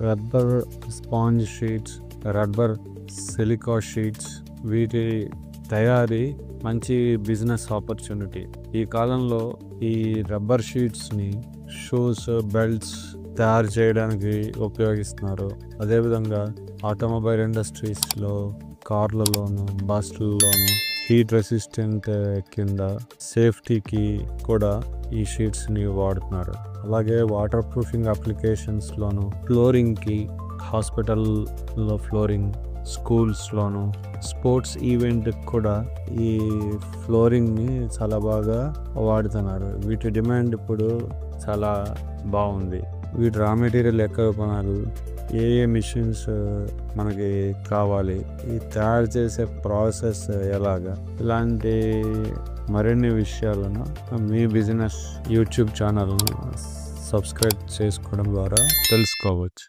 Rubber sponge sheets, rubber silica sheets, వీటి తయారీ మంచి బిజినెస్ ఆపర్చునిటీ. ఈ కాలంలో ఈ రబ్బర్ షీట్స్ని షూస్, బెల్ట్స్ తయారు చేయడానికి ఉపయోగిస్తున్నారు. అదేవిధంగా ఆటోమొబైల్ ఇండస్ట్రీస్లో, కార్లలోను, బస్సులలోను హీట్ రెసిస్టెంట్ కింద సేఫ్టీకి కూడా ఈ షీట్స్ని వాడుతున్నారు. అలాగే వాటర్ ప్రూఫింగ్ అప్లికేషన్స్లోను, ఫ్లోరింగ్కి, హాస్పిటల్లో ఫ్లోరింగ్, స్కూల్స్లోను, స్పోర్ట్స్ ఈవెంట్ కూడా ఈ ఫ్లోరింగ్ని చాలా బాగా వాడుతున్నారు. వీటి డిమాండ్ ఇప్పుడు చాలా బాగుంది. వీటి రా మెటీరియల్ ఎక్కడ కొనాలి, ఏ మిషన్స్ మనకి కావాలి, ఈ తయారు చేసే ప్రాసెస్ ఎలాగా, ఇలాంటి మరిన్ని విషయాలను మీ బిజినెస్ యూట్యూబ్ ఛానల్ను సబ్స్క్రైబ్ చేసుకోవడం ద్వారా తెలుసుకోవచ్చు.